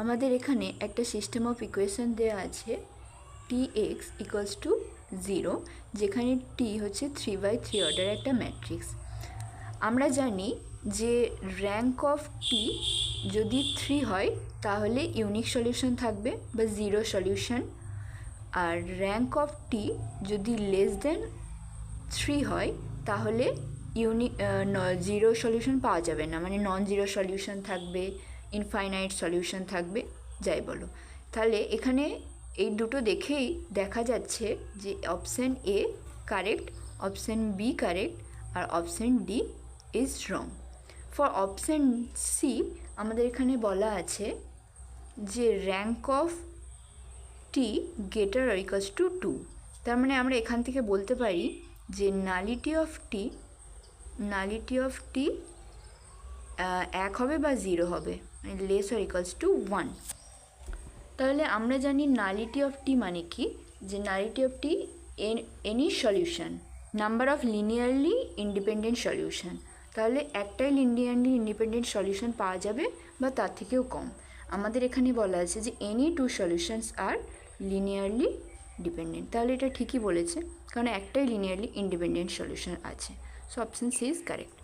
আমাদের এখানে একটা সিস্টেম অফ ইকুয়েশন দেওয়া আছে tx ইকুয়ালস টু 0, যেখানে t হচ্ছে 3/3 অর্ডার একটা ম্যাট্রিক্স। আমরা জানি যে র্যাঙ্ক অফ টি যদি 3 হয় তাহলে ইউনিক সলিউশন থাকবে বা জিরো সলিউশন, আর র্যাঙ্ক অফ টি যদি লেস দেন 3 হয় তাহলে জিরো সলিউশন পাওয়া যাবে না, মানে নন জিরো সলিউশন থাকবে, ইনফাইনাইট সলিউশন থাকবে, যাই বলো। তাহলে এখানে এই দুটো দেখেই দেখা যাচ্ছে যে option A correct, option B correct, আর option D is wrong. For option C আমাদের এখানে বলা আছে যে rank of T greater or equals to 2। তার মানে আমরা এখান থেকে বলতে পারি যে নালিটি অফ টি 1 হবে বা 0 হবে, মানে লেস অর ইকুয়ালস টু 1। তাহলে আমরা জানি নালিটি অফ টি মানে কি, যে nullity of T any solution, number of linearly independent solution. তাহলে একটাই লিনিয়ারলি ইন্ডিপেন্ডেন্ট সলিউশন পাওয়া যাবে বা তার থেকেও কম। আমাদের এখানে বলা আছে যে any two solutions are linearly dependent. তাহলে এটা ঠিকই বলেছে, কারণ একটাই লিনিয়ারলি ইন্ডিপেন্ডেন্ট সলিউশন আছে। So option C is correct.